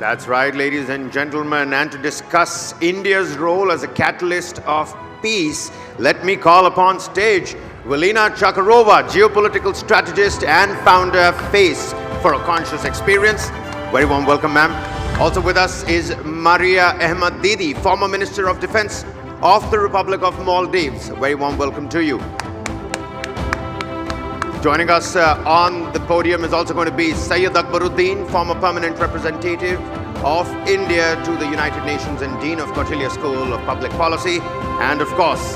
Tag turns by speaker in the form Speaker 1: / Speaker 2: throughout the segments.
Speaker 1: That's right, ladies and gentlemen. And to discuss India's role as a catalyst of peace, let me call upon stage Velina Tchakarova, geopolitical strategist and founder of Face for a Conscious Experience. Very warm welcome, ma'am. Also with us is Mariya Ahmed Didi, former Minister of Defense of the Republic of Maldives. Very warm welcome to you. Joining us on the podium is also going to be Syed Akbaruddin, former permanent representative of India to the United Nations and Dean of Kautilya School of Public Policy. And of course,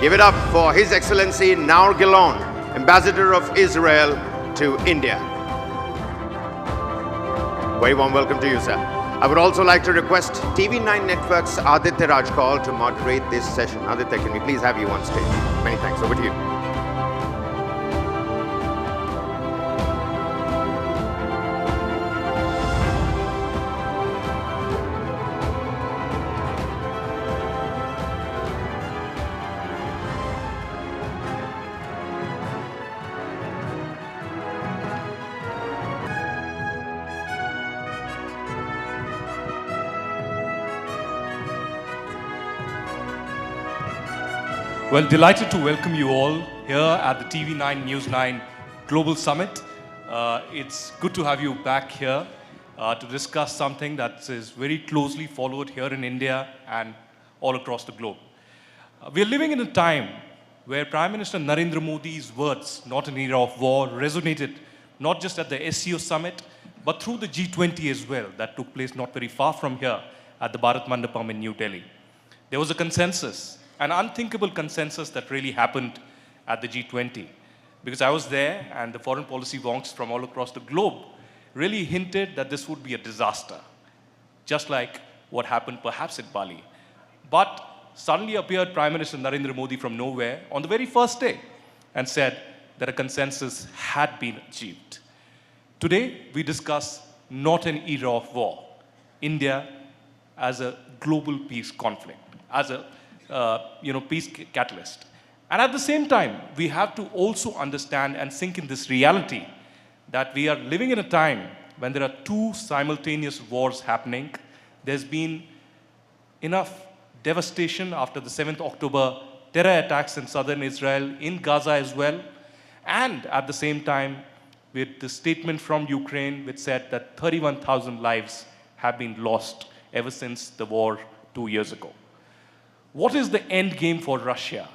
Speaker 1: give it up for His Excellency Naur Gilon, Ambassador of Israel to India. Very warm welcome to you, sir. I would also like to request TV9 Network's Aditya Rajkal to moderate this session. Aditya, can we please have you on stage? Many thanks. Over to you.
Speaker 2: Well, delighted to welcome you all here at the TV9 News 9 Global Summit. It's good to have you back here to discuss something that is very closely followed here in India and all across the globe. We're living in a time where Prime Minister Narendra Modi's words, "not an era of war," resonated not just at the SCO summit, but through the G20 as well, that took place not very far from here at the Bharat Mandapam in New Delhi. There was a consensus, an unthinkable consensus that really happened at the G20. Because I was there and the foreign policy wonks from all across the globe really hinted that this would be a disaster, just like what happened perhaps at Bali. But suddenly appeared Prime Minister Narendra Modi from nowhere on the very first day and said that a consensus had been achieved. Today, we discuss not an era of war, India as a global peace conflict, as a peace catalyst. And at the same time, we have to also understand and sink in this reality that we are living in a time when there are two simultaneous wars happening. There's been enough devastation after the 7th October terror attacks in southern Israel, in Gaza as well. And at the same time, with the statement from Ukraine, which said that 31,000 lives have been lost ever since the war 2 years ago. What is the end game for Russia?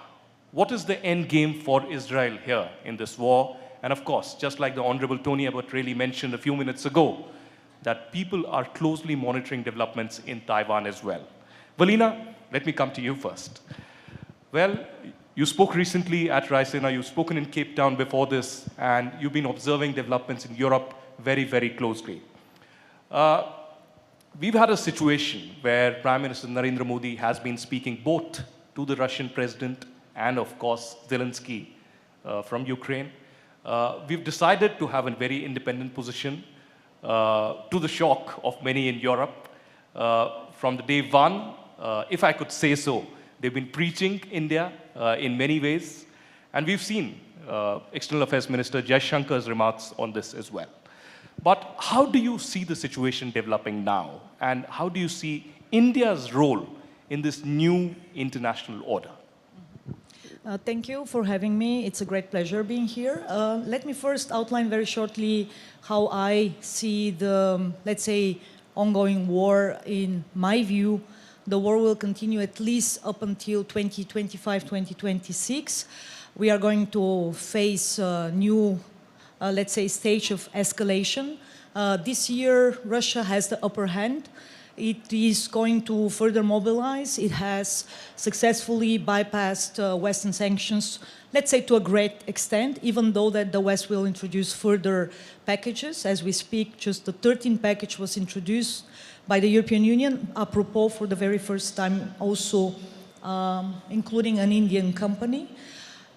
Speaker 2: What is the end game for Israel here in this war? And of course, just like the Honorable Tony Abbott really mentioned a few minutes ago, that people are closely monitoring developments in Taiwan as well. Velina, let me come to you first. Well, you spoke recently at Raisina, you've spoken in Cape Town before this, and you've been observing developments in Europe very, very closely. We've had a situation where Prime Minister Narendra Modi has been speaking both to the Russian president and, of course, Zelensky from Ukraine. We've decided to have a very independent position to the shock of many in Europe. From the day one, if I could say so, they've been preaching India in many ways. And we've seen External Affairs Minister Jaishankar's remarks on this as well. But how do you see the situation developing now? And how do you see India's role in this new international order?
Speaker 3: Thank you for having me. It's a great pleasure being here. Let me first outline very shortly how I see the, let's say, ongoing war. In my view, the war will continue at least up until 2025, 2026. We are going to face a new let's say, stage of escalation. This year, Russia has the upper hand. It is going to further mobilize. It has successfully bypassed Western sanctions, let's say to a great extent, even though that the West will introduce further packages. As we speak, just the 13th package was introduced by the European Union, apropos for the very first time also including an Indian company.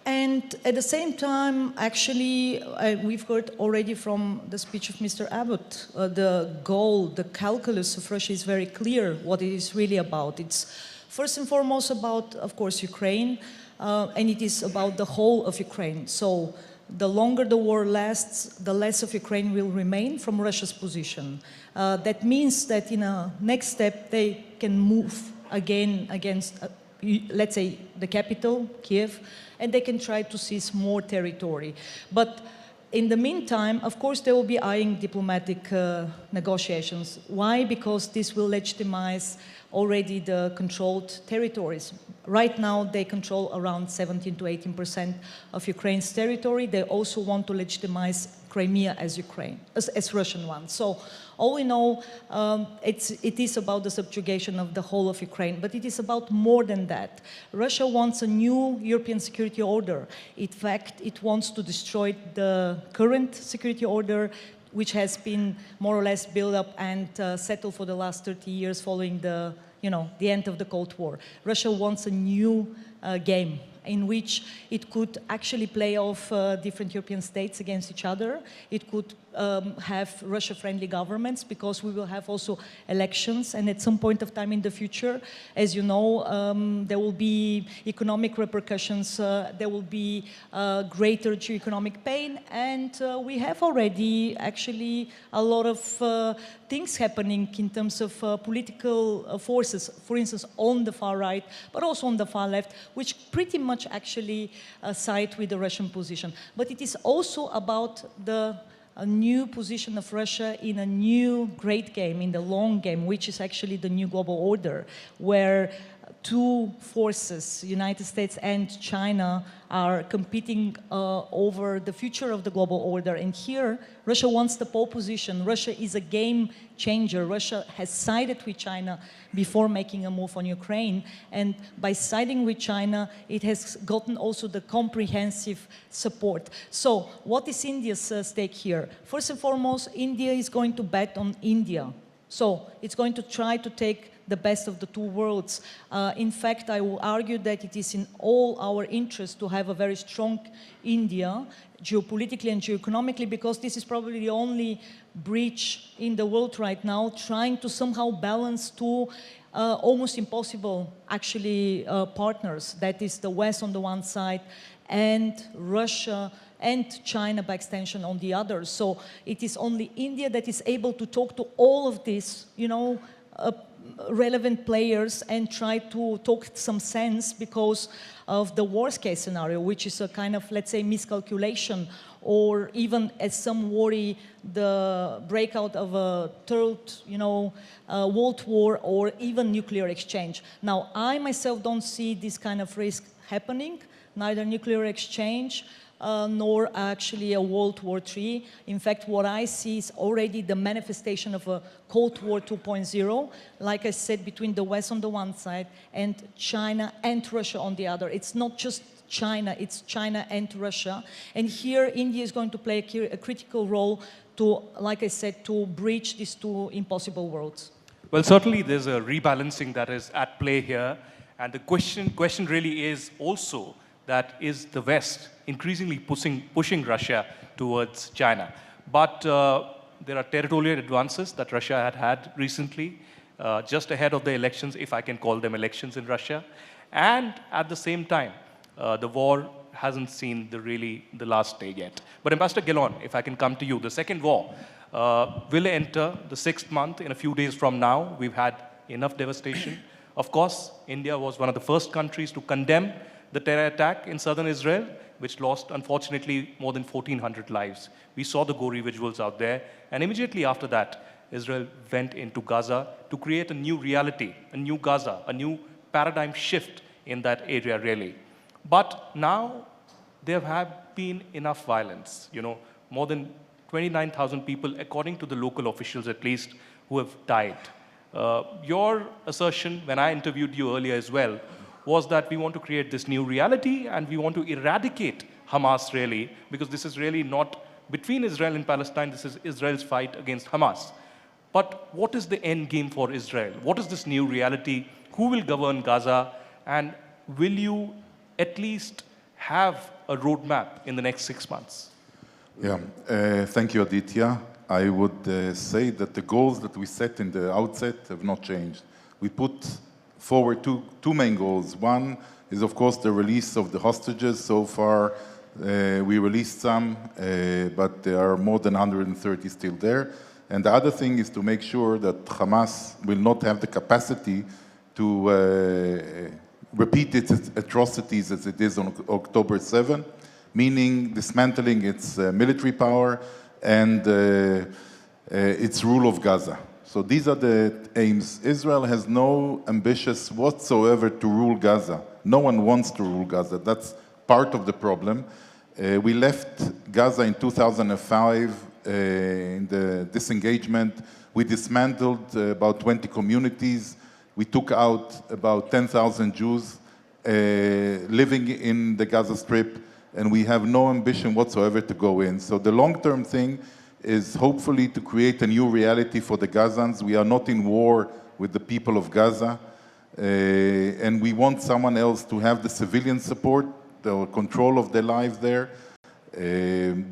Speaker 3: And at the same time, actually, we've heard already from the speech of Mr. Abbott, the goal, the calculus of Russia is very clear what it is really about. It's first and foremost about, of course, Ukraine, and it is about the whole of Ukraine. So the longer the war lasts, the less of Ukraine will remain from Russia's position. That means that in a next step, they can move again against, let's say, the capital, Kiev, and they can try to seize more territory. But in the meantime, of course, they will be eyeing diplomatic negotiations. Why? Because this will legitimize already the controlled territories. Right now, they control around 17 to 18% of Ukraine's territory. They also want to legitimize Crimea as Russian one. So all we know, it is about the subjugation of the whole of Ukraine, but it is about more than that. Russia wants a new European security order. In fact, it wants to destroy the current security order, which has been more or less built up and settled for the last 30 years following the end of the Cold War. Russia wants a new game in which it could actually play off different European states against each other. It could have Russia-friendly governments, because we will have also elections, and at some point of time in the future, as you know, there will be economic repercussions, there will be greater geo-economic pain, and we have already actually a lot of things happening in terms of political forces, for instance, on the far right, but also on the far left, which pretty much actually side with the Russian position. But it is also about a new position of Russia in a new great game, in the long game, which is actually the new global order, where two forces, United States and China, are competing over the future of the global order. And here, Russia wants the pole position. Russia is a game changer. Russia has sided with China before making a move on Ukraine. And by siding with China, it has gotten also the comprehensive support. So what is India's stake here? First and foremost, India is going to bet on India. So it's going to try to take the best of the two worlds. In fact, I will argue that it is in all our interest to have a very strong India, geopolitically and geoeconomically, because this is probably the only bridge in the world right now trying to somehow balance two almost impossible, actually, partners. That is the West on the one side and Russia and China by extension on the other. So it is only India that is able to talk to all of these, relevant players and try to talk some sense, because of the worst case scenario, which is a kind of, let's say, miscalculation, or even, as some worry, the breakout of a third, world war, or even nuclear exchange. Now, I myself don't see this kind of risk happening, neither nuclear exchange, nor actually a World War III. In fact, what I see is already the manifestation of a Cold War 2.0, like I said, between the West on the one side and China and Russia on the other. It's not just China, it's China and Russia. And here, India is going to play a critical role to, like I said, to bridge these two impossible worlds.
Speaker 2: Well, certainly there's a rebalancing that is at play here. And the question really is also that is the West increasingly pushing Russia towards China. But there are territorial advances that Russia had recently, just ahead of the elections, if I can call them elections in Russia. And at the same time, the war hasn't seen the last day yet. But Ambassador Gillon, if I can come to you, the second war will enter the 6th month in a few days from now. We've had enough devastation. Of course, India was one of the first countries to condemn the terror attack in southern Israel, which lost, unfortunately, more than 1,400 lives. We saw the gory visuals out there. And immediately after that, Israel went into Gaza to create a new reality, a new Gaza, a new paradigm shift in that area, really. But now, there have been enough violence. More than 29,000 people, according to the local officials at least, who have died. Your assertion, when I interviewed you earlier as well, was that we want to create this new reality and we want to eradicate Hamas, really, because this is really not between Israel and Palestine, this is Israel's fight against Hamas. But what is the end game for Israel? What is this new reality? Who will govern Gaza? And will you at least have a roadmap in the next 6 months?
Speaker 4: Yeah, thank you, Aditya. I would say that the goals that we set in the outset have not changed. We put forward two main goals. One is, of course, the release of the hostages. So far, We released some, but there are more than 130 still there. And the other thing is to make sure that Hamas will not have the capacity to repeat its atrocities as it is on October 7, meaning dismantling its military power and its rule of Gaza. So these are the aims. Israel has no ambitions whatsoever to rule Gaza. No one wants to rule Gaza. That's part of the problem. We left Gaza in 2005 in the disengagement. We dismantled about 20 communities. We took out about 10,000 Jews living in the Gaza Strip, and we have no ambition whatsoever to go in. So the long-term thing is hopefully to create a new reality for the Gazans. We are not in war with the people of Gaza, and we want someone else to have the civilian support, the control of their lives there.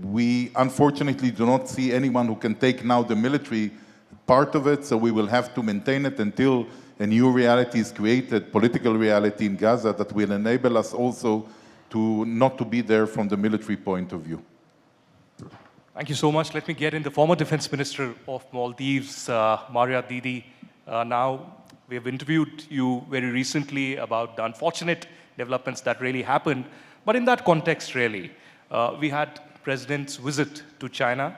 Speaker 4: We unfortunately do not see anyone who can take now the military part of it, so we will have to maintain it until a new reality is created, political reality in Gaza that will enable us also to not to be there from the military point of view.
Speaker 2: Thank you so much. Let me get in the former Defense Minister of Maldives, Mariya Didi. Now, we have interviewed you very recently about the unfortunate developments that really happened. But in that context, really, we had President's visit to China.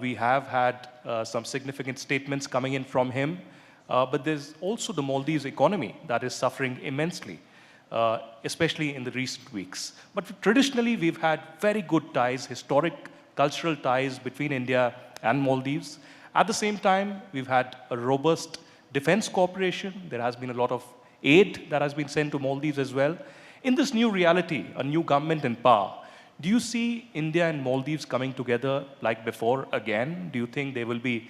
Speaker 2: We have had some significant statements coming in from him. But there's also the Maldives economy that is suffering immensely, especially in the recent weeks. But traditionally, we've had very good ties, historic cultural ties between India and Maldives. At the same time, we've had a robust defense cooperation. There has been a lot of aid that has been sent to Maldives as well. In this new reality, a new government in power, do you see India and Maldives coming together like before again? Do you think there will be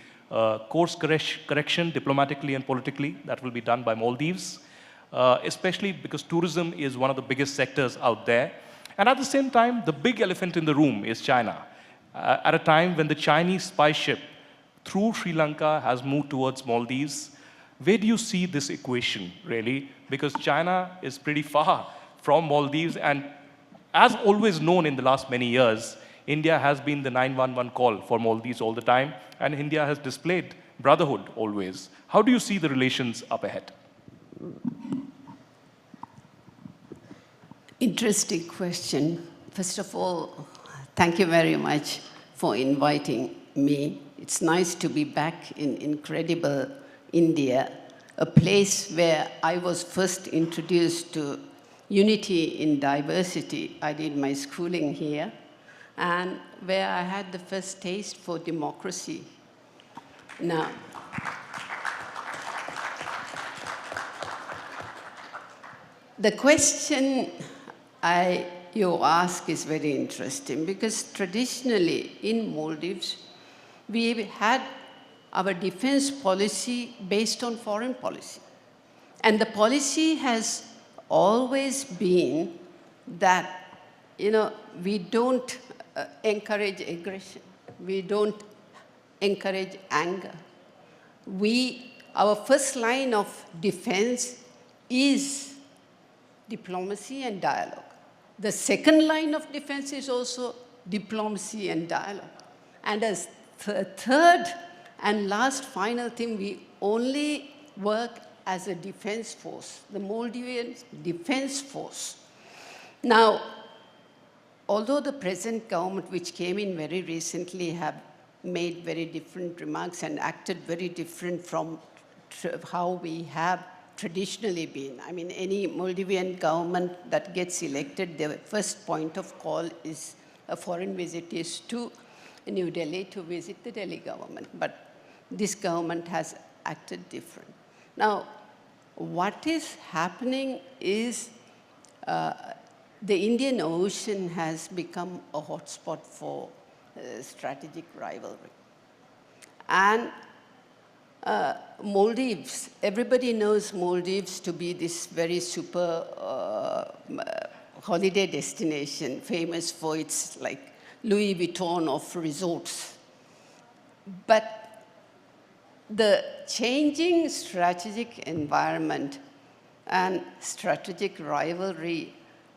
Speaker 2: course correction diplomatically and politically that will be done by Maldives? Especially because tourism is one of the biggest sectors out there. And at the same time, the big elephant in the room is China. At a time when the Chinese spy ship through Sri Lanka has moved towards Maldives, where do you see this equation, really? Because China is pretty far from Maldives, and as always known in the last many years, India has been the 911 call for Maldives all the time, and India has displayed brotherhood always. How do you see the relations up ahead?
Speaker 5: Interesting question. First of all, thank you very much for inviting me. It's nice to be back in incredible India, a place where I was first introduced to unity in diversity. I did my schooling here, and where I had the first taste for democracy. Now, the question you ask is very interesting, because traditionally in Maldives, we had our defense policy based on foreign policy. And the policy has always been that, we don't encourage aggression. We don't encourage anger. Our first line of defense is diplomacy and dialogue. The second line of defense is also diplomacy and dialogue. And as third and last final thing, we only work as a defense force, the Maldivian defense force. Now, although the present government, which came in very recently, have made very different remarks and acted very different from how we have traditionally been. I mean, any Maldivian government that gets elected, their first point of call is a foreign visit is to New Delhi to visit the Delhi government. But this government has acted different. Now, what is happening is the Indian Ocean has become a hotspot for strategic rivalry. And Maldives, everybody knows Maldives to be this very super holiday destination, famous for its Louis Vuitton of resorts. But the changing strategic environment and strategic rivalry,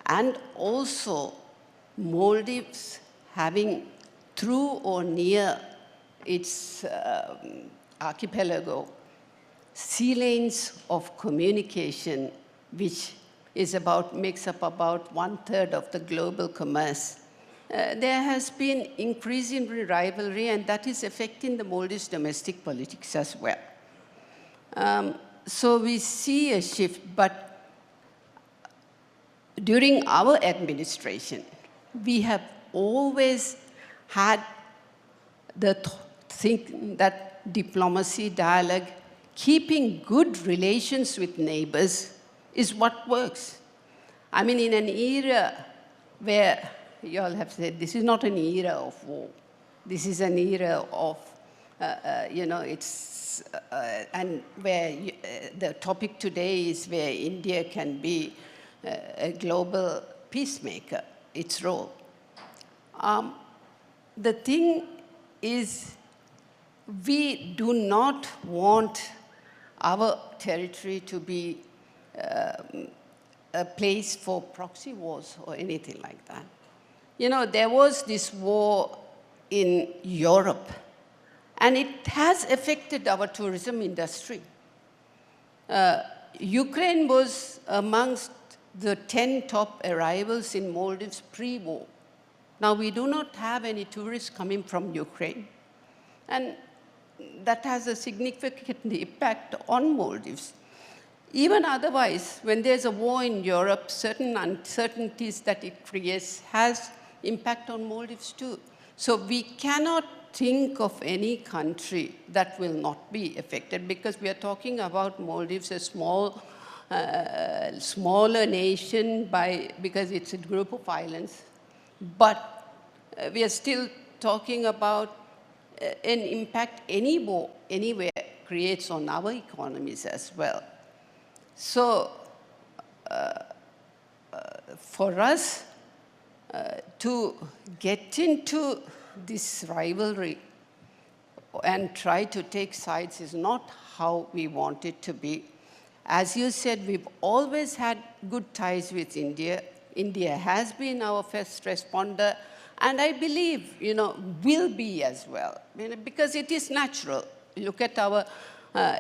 Speaker 5: and also Maldives having through or near its archipelago sea lanes of communication, which makes up about 1/3 of the global commerce. There has been increasing rivalry, and that is affecting the Maldives' domestic politics as well. So we see a shift, but during our administration, we have always had the think that diplomacy, dialogue, keeping good relations with neighbors is what works. I mean, in an era where you all have said, this is not an era of war. This is an era of, and where the topic today is where India can be a global peacemaker, its role. The thing is, we do not want our territory to be a place for proxy wars or anything like that. You know, there was this war in Europe, and it has affected our tourism industry. Ukraine was amongst the 10 top arrivals in Maldives pre-war. Now, we do not have any tourists coming from Ukraine, and that has a significant impact on Maldives. Even otherwise, when there's a war in Europe, certain uncertainties that it creates has impact on Maldives too. So we cannot think of any country that will not be affected, because we are talking about Maldives, a smaller nation because it's a group of islands. But we are still talking about an impact any war anywhere creates on our economies as well. So for us to get into this rivalry and try to take sides is not how we want it to be. As you said, we've always had good ties with India. India has been our first responder, and I believe, will be as well, because it is natural. Look at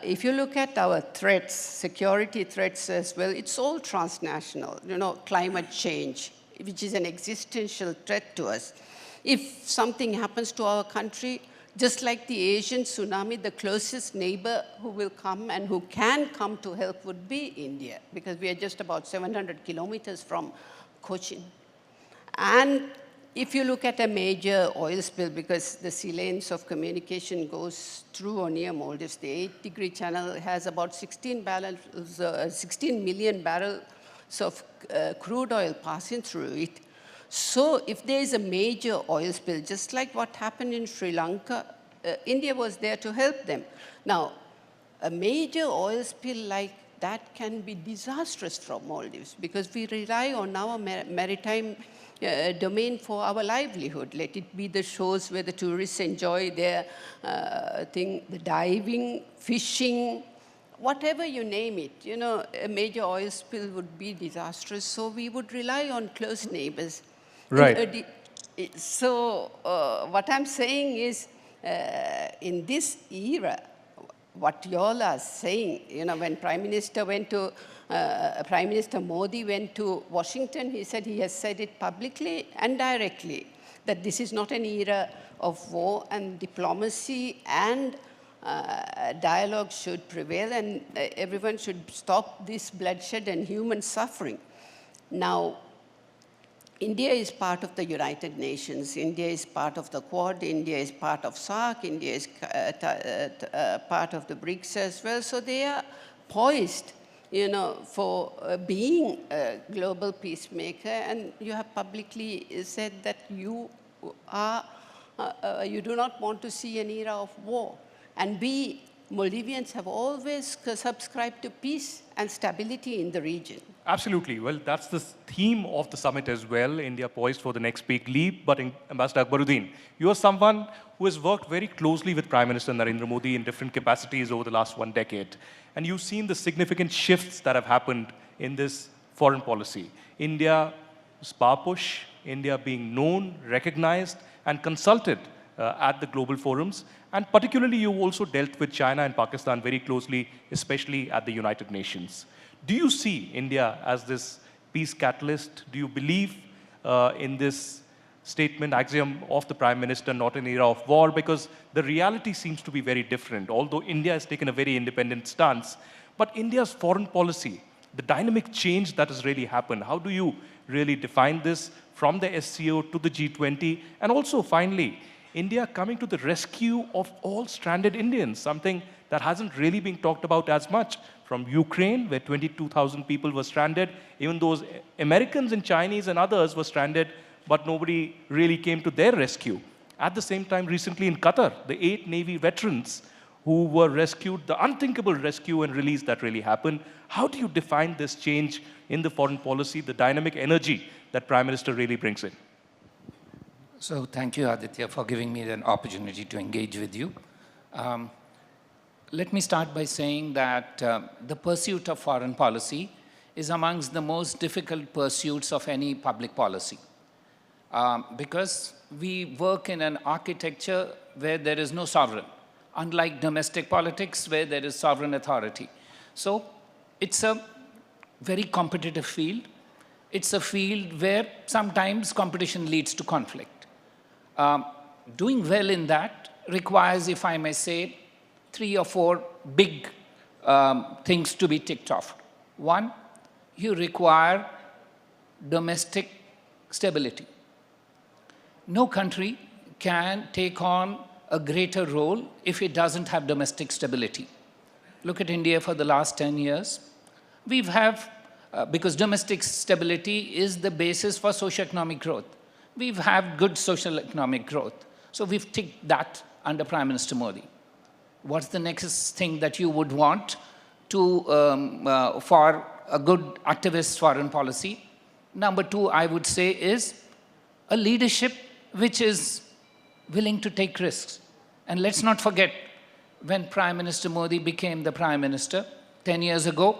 Speaker 5: if you look at our threats, security threats as well, it's all transnational. Climate change, which is an existential threat to us. If something happens to our country, just like the Asian tsunami, the closest neighbor who will come and who can come to help would be India, because we are just about 700 kilometers from Cochin. And if you look at a major oil spill, because the sea lanes of communication goes through or near Maldives, the 8-degree channel has about 16 million barrels of crude oil passing through it. So if there is a major oil spill, just like what happened in Sri Lanka, India was there to help them. Now, a major oil spill like that can be disastrous from Maldives, because we rely on our maritime domain for our livelihood. Let it be the shows where the tourists enjoy their the diving, fishing, whatever you name it. A major oil spill would be disastrous, so we would rely on close neighbors.
Speaker 2: Right.
Speaker 5: So what I'm saying is, in this era, what you all are saying, when Prime Minister Modi went to Washington, he said he has said it publicly and directly, that this is not an era of war, and diplomacy and dialogue should prevail, and everyone should stop this bloodshed and human suffering. Now, India is part of the United Nations. India is part of the Quad. India is part of SAARC. India is part of the BRICS as well. So they are poised, for being a global peacemaker. And you have publicly said that you do not want to see an era of war. And we Maldivians have always subscribed to peace and stability in the region.
Speaker 2: Absolutely. Well, that's the theme of the summit as well, India poised for the next big leap. But Ambassador Akbaruddin, you are someone who has worked very closely with Prime Minister Narendra Modi in different capacities over the last 1 decade. And you've seen the significant shifts that have happened in this foreign policy. India was power push. India being known, recognized, and consulted at the global forums. And particularly, you also dealt with China and Pakistan very closely, especially at the United Nations. Do you see India as this peace catalyst? Do you believe in this statement, axiom of the Prime Minister, not an era of war? Because the reality seems to be very different. Although India has taken a very independent stance, but India's foreign policy, the dynamic change that has really happened, how do you really define this from the SCO to the G20? And also, finally, India coming to the rescue of all stranded Indians, something that hasn't really been talked about as much. From Ukraine, where 22,000 people were stranded, even those Americans and Chinese and others were stranded, but nobody really came to their rescue. At the same time, recently in Qatar, the 8 Navy veterans who were rescued, the unthinkable rescue and release that really happened. How do you define this change in the foreign policy, the dynamic energy that Prime Minister really brings in?
Speaker 6: So thank you, Aditya, for giving me an opportunity to engage with you. Let me start by saying that the pursuit of foreign policy is amongst the most difficult pursuits of any public policy. Because we work in an architecture where there is no sovereign, unlike domestic politics where there is sovereign authority. So it's a very competitive field. It's a field where sometimes competition leads to conflict. Doing well in that requires, if I may say, 3 or 4 big things to be ticked off. One, you require domestic stability. No country can take on a greater role if it doesn't have domestic stability. Look at India for the last 10 years. Because domestic stability is the basis for socio-economic growth. We've had good social economic growth. So we've ticked that under Prime Minister Modi. What's the next thing that you would want for a good activist foreign policy? Number 2, I would say, is a leadership which is willing to take risks. And let's not forget, when Prime Minister Modi became the Prime Minister 10 years ago,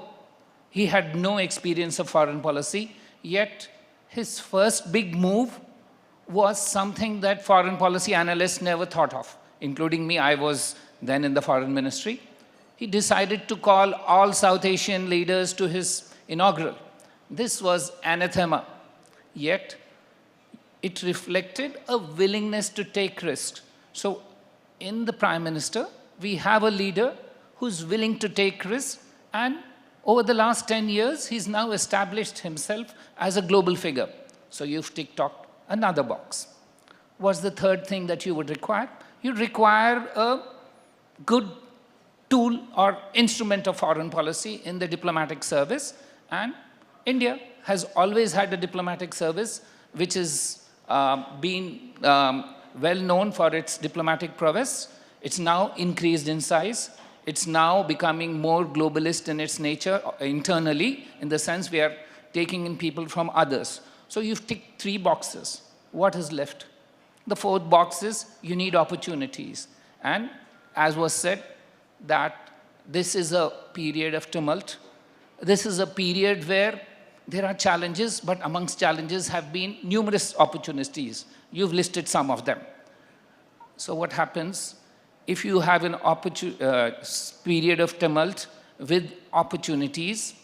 Speaker 6: he had no experience of foreign policy, yet his first big move was something that foreign policy analysts never thought of, including me. I was then in the foreign ministry. He decided to call all South Asian leaders to his inaugural. This was anathema, yet it reflected a willingness to take risks. So in the Prime Minister, we have a leader who's willing to take risks, and over the last 10 years, he's now established himself as a global figure. So you've ticked off another box. What's the third thing that you would require? You require a good tool or instrument of foreign policy in the diplomatic service, and India has always had a diplomatic service which has been well known for its diplomatic prowess. It's now increased in size. It's now becoming more globalist in its nature internally, in the sense we are taking in people from others. So you've ticked 3 boxes. What is left? The 4th box is you need opportunities. And as was said, that this is a period of tumult. This is a period where there are challenges, but amongst challenges have been numerous opportunities. You've listed some of them. So what happens if you have an period of tumult with opportunities?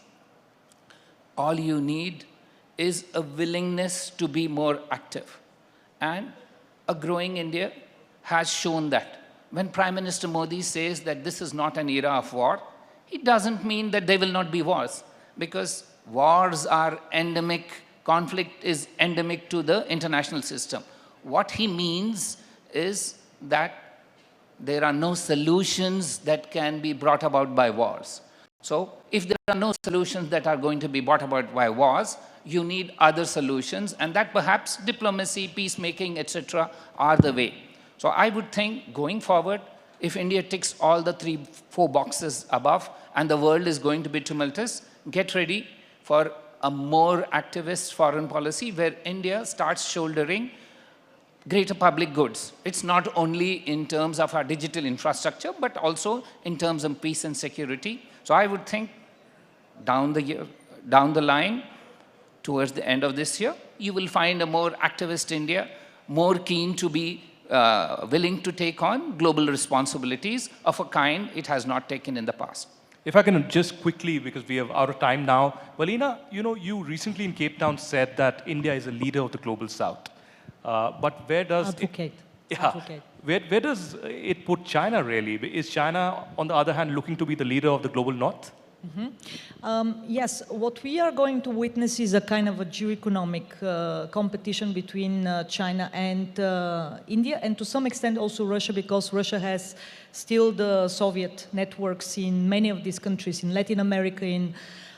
Speaker 6: All you need is a willingness to be more active. And a growing India has shown that. When Prime Minister Modi says that this is not an era of war, he doesn't mean that there will not be wars, because wars are endemic, conflict is endemic to the international system. What he means is that there are no solutions that can be brought about by wars. So if there are no solutions that are going to be brought about by wars, you need other solutions, and that perhaps diplomacy, peacemaking, etc. are the way. So I would think, going forward, if India ticks all the 3-4 boxes above and the world is going to be tumultuous, get ready for a more activist foreign policy where India starts shouldering greater public goods. It's not only in terms of our digital infrastructure, but also in terms of peace and security. So I would think down the line, towards the end of this year, you will find a more activist India, more keen to be willing to take on global responsibilities of a kind it has not taken in the past.
Speaker 2: If I can just quickly, because we are out of time now, Velina, you recently in Cape Town said that India is a leader of the global South. But where does
Speaker 3: Advocate.
Speaker 2: Advocate. Where does it put China really? Is China, on the other hand, looking to be the leader of the global North?
Speaker 3: Yes, what we are going to witness is a kind of a geoeconomic competition between China and India, and to some extent also Russia, because Russia has still the Soviet networks in many of these countries, in Latin America, in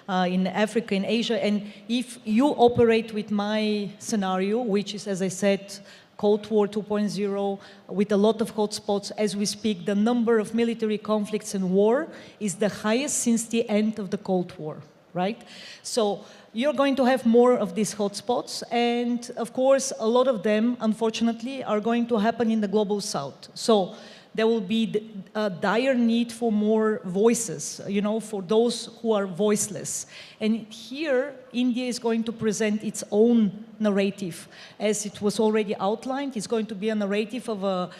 Speaker 3: Africa, in Asia. And if you operate with my scenario, which is, as I said, Cold War 2.0, with a lot of hotspots as we speak, the number of military conflicts and war is the highest since the end of the Cold War, right? So you're going to have more of these hotspots, and of course, a lot of them, unfortunately, are going to happen in the global South. So there will be a dire need for more voices, for those who are voiceless. And here, India is going to present its own narrative. As it was already outlined, it's going to be a narrative of a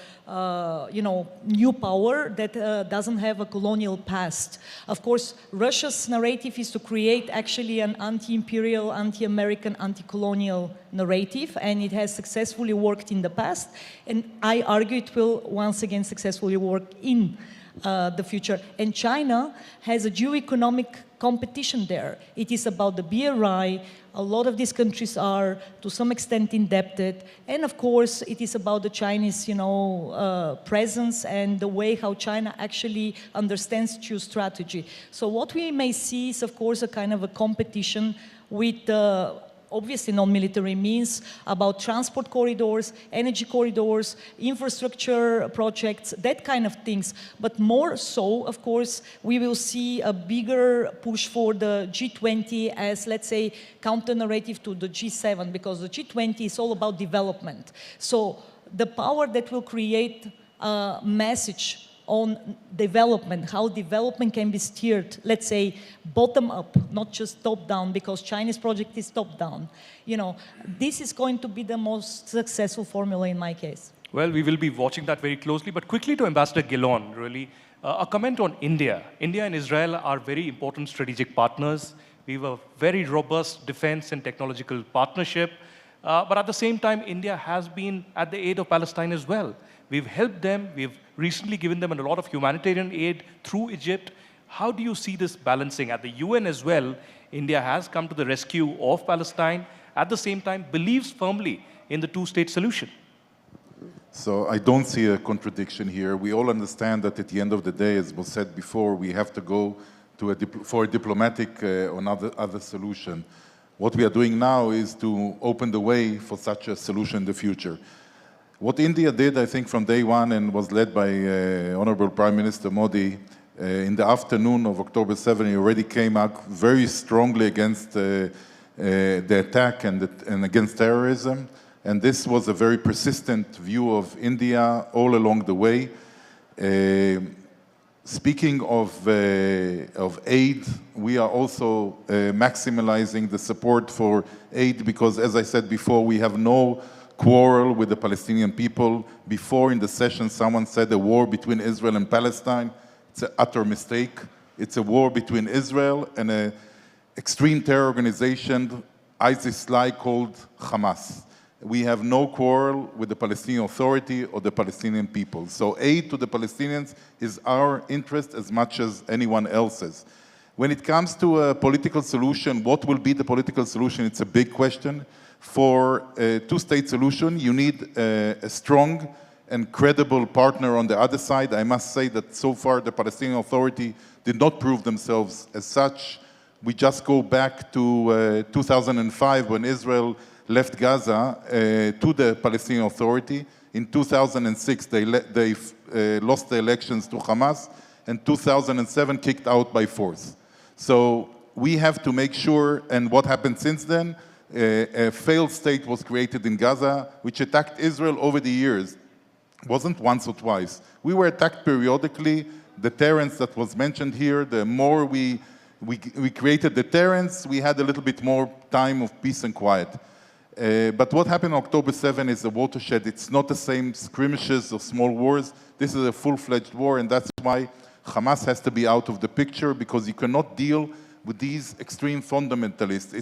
Speaker 3: new power that doesn't have a colonial past. Of course, Russia's narrative is to create actually an anti-imperial, anti-American, anti-colonial narrative, and it has successfully worked in the past, and I argue it will once again successfully work in the future. And China has a geoeconomic competition there. It is about the BRI. A lot of these countries are to some extent indebted, and of course it is about the Chinese presence and the way how China actually understands geostrategy. So what we may see is of course a kind of a competition with obviously non-military means about transport corridors, energy corridors, infrastructure projects, that kind of things. But more so, of course, we will see a bigger push for the G20 as, let's say, counter-narrative to the G7, because the G20 is all about development. So the power that will create a message on development, how development can be steered, let's say, bottom up, not just top down, because Chinese project is top down. This is going to be the most successful formula in my case.
Speaker 2: Well, we will be watching that very closely, but quickly to Ambassador Gillon, really, a comment on India. India and Israel are very important strategic partners. We have a very robust defense and technological partnership, but at the same time, India has been at the aid of Palestine as well. We've helped them, we've recently given them a lot of humanitarian aid through Egypt. How do you see this balancing? At the UN as well, India has come to the rescue of Palestine, at the same time believes firmly in the two-state solution.
Speaker 4: So I don't see a contradiction here. We all understand that at the end of the day, as was said before, we have to go to for a diplomatic or other solution. What we are doing now is to open the way for such a solution in the future. What India did, I think, from day one, and was led by Honorable Prime Minister Modi, in the afternoon of October 7, he already came out very strongly against the attack and against terrorism. And this was a very persistent view of India all along the way. Speaking of aid, we are also maximizing the support for aid because, as I said before, we have no quarrel with the Palestinian people. Before in the session, someone said a war between Israel and Palestine. It's an utter mistake. It's a war between Israel and an extreme terror organization, ISIS-like, called Hamas. We have no quarrel with the Palestinian Authority or the Palestinian people. So aid to the Palestinians is our interest as much as anyone else's. When it comes to a political solution, what will be the political solution? It's a big question. For a two-state solution, you need a strong and credible partner on the other side. I must say that so far the Palestinian Authority did not prove themselves as such. We just go back to 2005 when Israel left Gaza to the Palestinian Authority. In 2006, they lost the elections to Hamas, and 2007 kicked out by force. So we have to make sure, and what happened since then, a failed state was created in Gaza, which attacked Israel over the years. It wasn't once or twice. We were attacked periodically. Deterrence that was mentioned here, the more we created deterrence, we had a little bit more time of peace and quiet. But what happened on October 7 is a watershed. It's not the same skirmishes or small wars. This is a full-fledged war, and that's why Hamas has to be out of the picture, because you cannot deal with these extreme fundamentalists.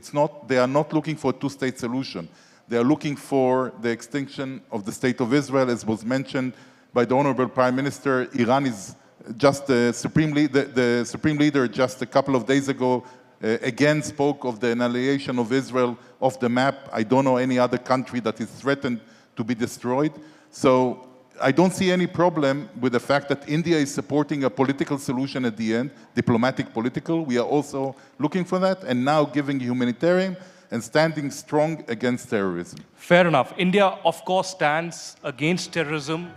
Speaker 4: They are not looking for a two-state solution. They are looking for the extinction of the State of Israel, as was mentioned by the Honorable Prime Minister. Iran is just the supreme leader just a couple of days ago again spoke of the annihilation of Israel off the map. I don't know any other country that is threatened to be destroyed. So I don't see any problem with the fact that India is supporting a political solution at the end, diplomatic, political. We are also looking for that, and now giving humanitarian and standing strong against terrorism.
Speaker 2: Fair enough. India, of course, stands against terrorism.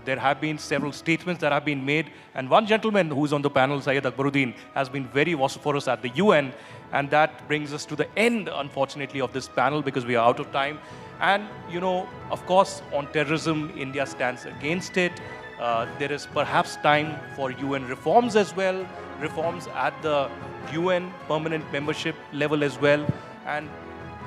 Speaker 2: There have been several statements that have been made, and one gentleman who's on the panel, Syed Akbaruddin, has been very vociferous at the UN, and that brings us to the end, unfortunately, of this panel, because we are out of time. And, you know, of course, on terrorism, India stands against it. There is perhaps time for UN reforms as well, reforms at the UN permanent membership level as well. And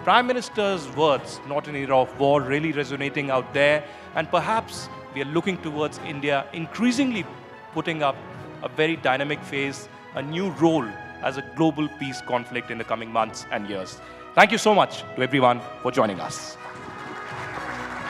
Speaker 2: Prime Minister's words, not an era of war, really resonating out there. And perhaps we are looking towards India increasingly putting up a very dynamic face, a new role as a global peace conflict in the coming months and years. Thank you so much to everyone for joining us.